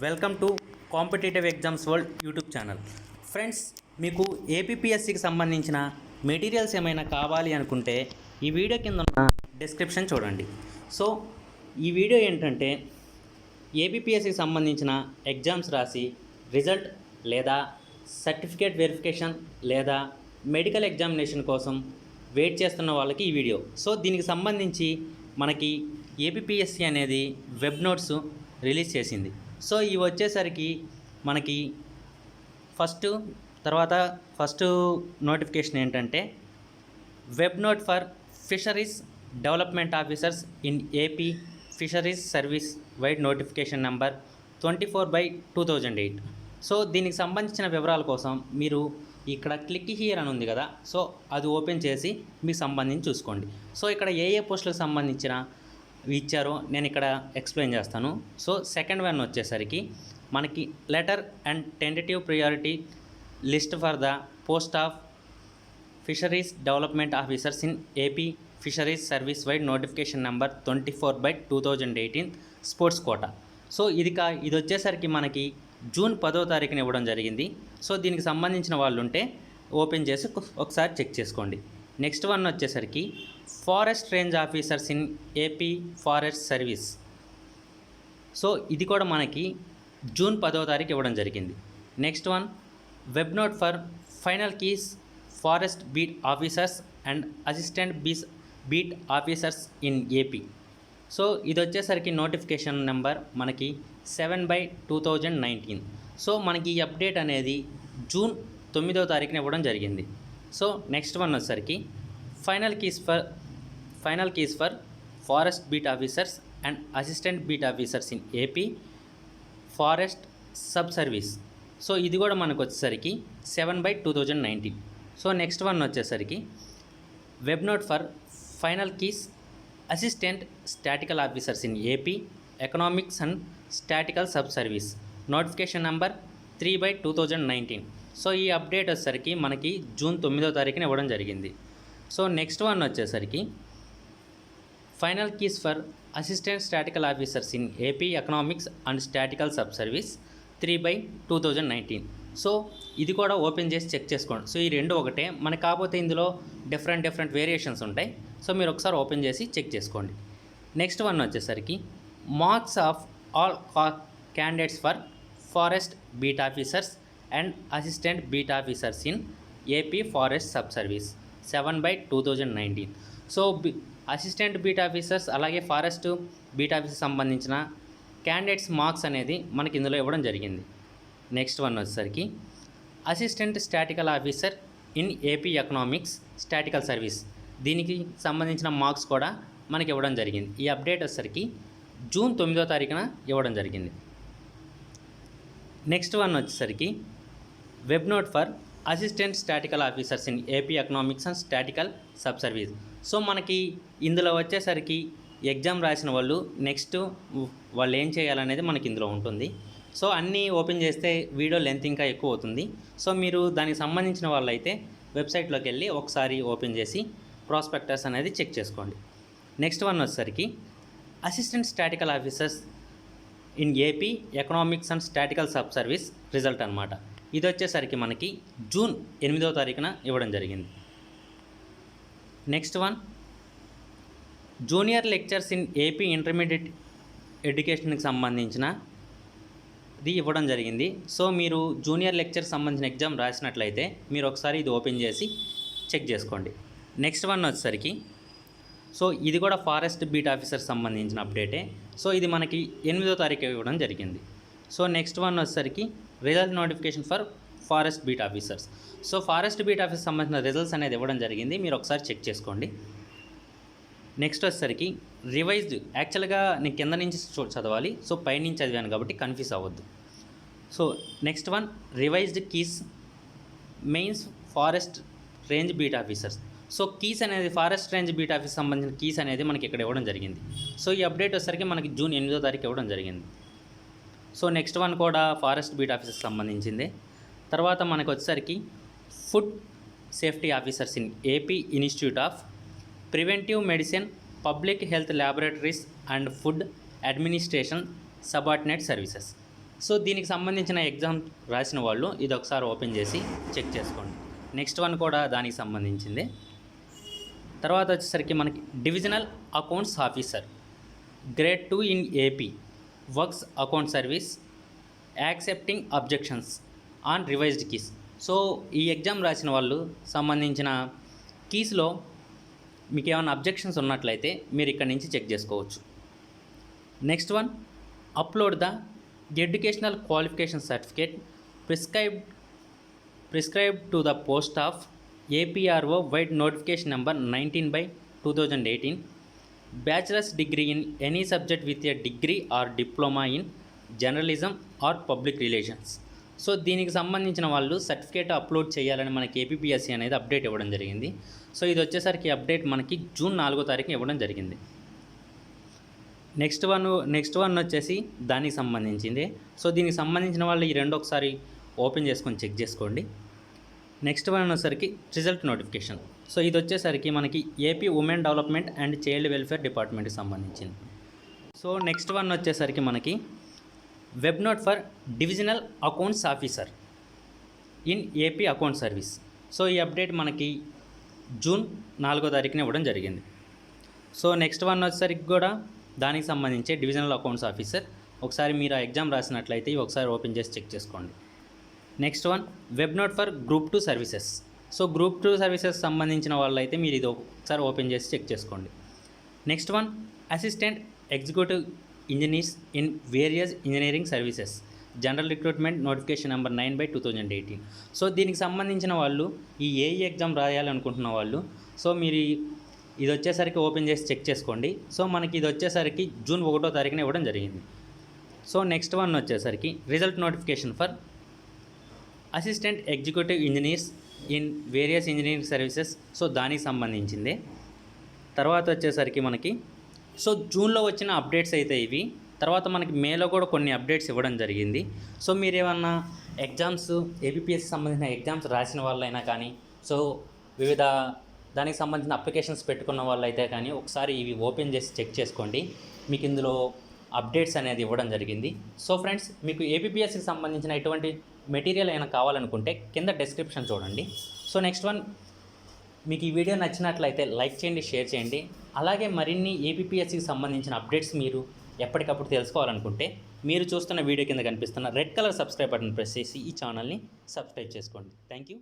Welcome to competitive exams world YouTube channel. Friends, మీకు ఏపీపీఎస్సికి సంబంధించిన materials ఏమైనా కావాలి అనుకుంటే ఈ వీడియో కింద ఉన్న డిస్క్రిప్షన్ చూడండి. సో ఈ వీడియో ఏంటంటే ఏపీపీఎస్సికి సంబంధించిన ఎగ్జామ్స్ రాసి రిజల్ట్ లేదా సర్టిఫికేట్ వెరిఫికేషన్ లేదా మెడికల్ ఎగ్జామినేషన్ కోసం వెయిట్ చేస్తున్న వాళ్ళకి ఈ వీడియో. సో దీనికి సంబంధించి మనకి ఏపీపీఎస్సి అనేది వెబ్ నోట్స్ రిలీజ్ చేసింది. సో ఇవి వచ్చేసరికి మనకి ఫస్ట్ నోటిఫికేషన్ ఏంటంటే web note for fisheries development officers in AP fisheries service wide notification number 24/2008. So దీనికి సంబంధించిన వివరాల కోసం మీరు ఇక్కడ క్లిక్ హియర్ అని ఉంది కదా, సో అది ఓపెన్ చేసి మీకు సంబంధించి చూసుకోండి. సో ఇక్కడ ఏ పోస్టులకు సంబంధించిన ఇచ్చారో నేను ఇక్కడ ఎక్స్ప్లెయిన్ చేస్తాను. సో సెకండ్ వన్ వచ్చేసరికి మనకి letter and tentative priority list for the post of fisheries development officers in AP fisheries service wide notification number 24/2018 sports quota. So ఇది వచ్చేసరికి మనకి జూన్ 10వ తారీఖున ఇవ్వడం జరిగింది. సో దీనికి సంబంధించిన వాళ్ళు ఉంటే ఓపెన్ చేసి ఒకసారి చెక్ చేసుకోండి. నెక్స్ట్ వన్ వచ్చేసరికి forest range officers in AP forest service. So ఇది కూడా మనకి జూన్ 10వ తారీఖు ఇవ్వడం జరిగింది. Next one web note for final keys forest beat officers and assistant beat officers in AP. So ఇది వచ్చేసరికి నోటిఫికేషన్ నెంబర్ మనకి 7/2019. సో మనకి ఈ అప్డేట్ అనేది జూన్ 9వ తారీఖున ఇవ్వడం జరిగింది. సో నెక్స్ట్ వన్ వచ్చేసరికి final keys for forest beat officers and assistant beat officers in AP forest sub service. So ఇది కూడా మనకు వచ్చేసరికి 7/2019. సో నెక్స్ట్ వన్ వచ్చేసరికి web note for final keys assistant statistical officers in AP economics and statistical sub service notification number 3/2019. So ఈ update వచ్చేసరికి మనకి June 9వ తారీఖున ఇవ్వడం జరిగింది. సో నెక్స్ట్ వన్ వచ్చేసరికి final keys for assistant statistical officers in AP economics and statistical sub service 3/2019. So ఇది కూడా open చేసి చెక్ చేసుకోండి. సో ఈ రెండు ఒకటే మనకి, కాకపోతే ఇందులో డిఫరెంట్ వేరియేషన్స్ ఉంటాయి. సో మీరు ఒకసారి ఓపెన్ చేసి చెక్ చేసుకోండి. నెక్స్ట్ వన్ వచ్చేసరికి marks of all candidates for forest beat officers and assistant beat officers in AP forest sub service 7/2019. So assistant beat officers అలాగే ఫారెస్ట్ బీట్ ఆఫీసర్ సంబంధించిన candidates marks అనేది మనకి ఇందులో ఇవ్వడం జరిగింది. నెక్స్ట్ వన్ వచ్చేసరికి assistant statistical officer in AP economics statistical service, దీనికి సంబంధించిన మార్క్స్ కూడా మనకి ఇవ్వడం జరిగింది. ఈ అప్డేట్ వచ్చేసరికి జూన్ 9వ తారీఖున ఇవ్వడం జరిగింది. నెక్స్ట్ వన్ వచ్చేసరికి web note for assistant statistical officers in AP economics and statistical sub service. So మనకి ఇందులో వచ్చేసరికి ఎగ్జామ్ రాసిన వాళ్ళు నెక్స్ట్ వాళ్ళు ఏం చేయాలనేది మనకి ఇందులో ఉంటుంది. సో అన్నీ ఓపెన్ చేస్తే వీడియో లెంత్ ఇంకా ఎక్కువ అవుతుంది. సో మీరు దానికి సంబంధించిన వాళ్ళు అయితే వెబ్సైట్లోకి వెళ్ళి ఒకసారి ఓపెన్ చేసి ప్రాస్పెక్టస్ అనేది చెక్ చేసుకోండి. నెక్స్ట్ వన్ వచ్చేసరికి assistant statistical officers in AP economics and statistical sub service result అనమాట. ఇది వచ్చేసరికి మనకి జూన్ 8వ తారీఖున ఇవ్వడం జరిగింది. Next one junior lectures in AP intermediate ఎడ్యుకేషన్కి సంబంధించిన ఇది ఇవ్వడం జరిగింది. సో మీరు జూనియర్ లెక్చర్ సంబంధించిన ఎగ్జామ్ రాసినట్లయితే మీరు ఒకసారి ఇది ఓపెన్ చేసి చెక్ చేసుకోండి. నెక్స్ట్ వన్ వచ్చేసరికి సో ఇది కూడా ఫారెస్ట్ బీట్ ఆఫీసర్ సంబంధించిన అప్డేటే. సో ఇది మనకి 8వ తారీఖు ఇవ్వడం జరిగింది. సో నెక్స్ట్ వన్ వచ్చేసరికి result notification for forest beat officers. So forest beat officer సంబంధించిన రిజల్ట్స్ అనేది ఇవ్వడం జరిగింది, మీరు ఒకసారి చెక్ చేసుకోండి. నెక్స్ట్ వచ్చేసరికి రివైజ్డ్, యాక్చువల్గా నేను కింద నుంచి చదవాలి, సో పైనుంచి చదివాను కాబట్టి కన్ఫ్యూజ్ అవ్వద్దు. So next one revised keys mains forest range beat officers. So keys అనేది ఫారెస్ట్ రేంజ్ బీట్ ఆఫీస్ సంబంధించిన కీస్ అనేది మనకి ఇక్కడ ఇవ్వడం జరిగింది. సో ఈ అప్డేట్ వచ్చేసరికి మనకి జూన్ 8వ తారీఖు ఇవ్వడం జరిగింది. సో నెక్స్ట్ వన్ కూడా ఫారెస్ట్ బీట్ ఆఫీసర్స్ సంబంధించింది. తర్వాత మనకు వచ్చేసరికి food safety officers in AP institute of preventive medicine public health laboratories and food administration subordinate services. So దీనికి సంబంధించిన ఎగ్జామ్ రాసిన వాళ్ళు ఇది ఒకసారి ఓపెన్ చేసి చెక్ చేసుకోండి. నెక్స్ట్ వన్ కూడా దానికి సంబంధించింది. తర్వాత వచ్చేసరికి మనకి divisional accounts officer grade 2 in AP works account service accepting objections on revised keys. So ఈ ఎగ్జామ్ రాసిన వాళ్ళు సంబంధించిన కీస్లో మీకు ఏమైనా అబ్జెక్షన్స్ ఉన్నట్లయితే మీరు ఇక్కడ నుంచి చెక్ చేసుకోవచ్చు. Next one upload the educational qualification certificate prescribed to the post of APRO wide notification number 19/2018 bachelors degree in any subject with a degree or diploma in journalism are public relations. So దీనికి సంబంధించిన వాళ్ళు certificate upload చేయాలని మనకి APPSC అనేది update ఇవ్వడం జరిగింది. So ఇది వచ్చేసరికి అప్డేట్ మనకి జూన్ 4వ తారీఖున ఇవ్వడం జరిగింది. నెక్స్ట్ వన్ వచ్చేసి దానికి సంబంధించింది. సో దీనికి సంబంధించిన వాళ్ళు ఈ రెండు ఒకసారి ఓపెన్ చేసుకొని చెక్ చేసుకోండి. నెక్స్ట్ వన్ వచ్చేసరికి రిజల్ట్ నోటిఫికేషన్. సో ఇది వచ్చేసరికి మనకి AP women development and child welfare డిపార్ట్మెంట్కి సంబంధించింది. సో నెక్స్ట్ వన్ వచ్చేసరికి మనకి web note for divisional accounts officer in AP account service. So ఈ అప్డేట్ మనకి జూన్ 4వ తారీఖున ఇవ్వడం జరిగింది. సో నెక్స్ట్ వన్ వచ్చేసరికి కూడా దానికి సంబంధించి డివిజనల్ అకౌంట్స్ ఆఫీసర్ ఒకసారి మీరు ఆ ఎగ్జామ్ రాసినట్లయితే ఇవి ఒకసారి ఓపెన్ చేసి చెక్ చేసుకోండి. Next one web note for group 2 services. So group 2 services సంబంధించిన వాళ్ళైతే మీరు ఇది ఒకసారి ఓపెన్ చేసి చెక్ చేసుకోండి. Next one assistant executive engineers in various engineering services general recruitment notification number 9/2018. So దీనికి సంబంధించిన వాళ్ళు ఈ ఏఈ ఎగ్జామ్ రాయాలనుకుంటున్న వాళ్ళు సో మీరు ఇది వచ్చేసరికి ఓపెన్ చేసి చెక్ చేసుకోండి. సో మనకి ఇది వచ్చేసరికి జూన్ 1వ తారీఖున ఇవ్వడం జరిగింది. సో నెక్స్ట్ వన్ వచ్చేసరికి result notification for assistant executive engineers in various engineering services. So దానికి సంబంధించిందే. తర్వాత వచ్చేసరికి మనకి సో జూన్లో వచ్చిన అప్డేట్స్ అయితే ఇవి. తర్వాత మనకి మేలో కూడా కొన్ని అప్డేట్స్ ఇవ్వడం జరిగింది. సో మీరు ఏమన్నా ఎగ్జామ్స్ APPSC సంబంధించిన ఎగ్జామ్స్ రాసిన వాళ్ళైనా కానీ సో వివిధ దానికి సంబంధించిన అప్లికేషన్స్ పెట్టుకున్న వాళ్ళైతే కానీ ఒకసారి ఇవి ఓపెన్ చేసి చెక్ చేసుకోండి. మీకు ఇందులో అప్డేట్స్ అనేది ఇవ్వడం జరిగింది. సో ఫ్రెండ్స్ మీకు APPSCకి సంబంధించిన ఎటువంటి మెటీరియల్ అయినా కావాలనుకుంటే కింద డిస్క్రిప్షన్ చూడండి. సో నెక్స్ట్ వన్ మీకు ఈ వీడియో నచ్చినట్లయితే లైక్ చేయండి, షేర్ చేయండి. అలాగే మరిన్ని APPSCకి సంబంధించిన అప్డేట్స్ మీరు ఎప్పటికప్పుడు తెలుసుకోవాలనుకుంటే మీరు చూస్తున్న వీడియో కింద కనిపిస్తున్న red colour subscribe button press చేసి ఈ ఛానల్ని సబ్స్క్రైబ్ చేసుకోండి. Thank you.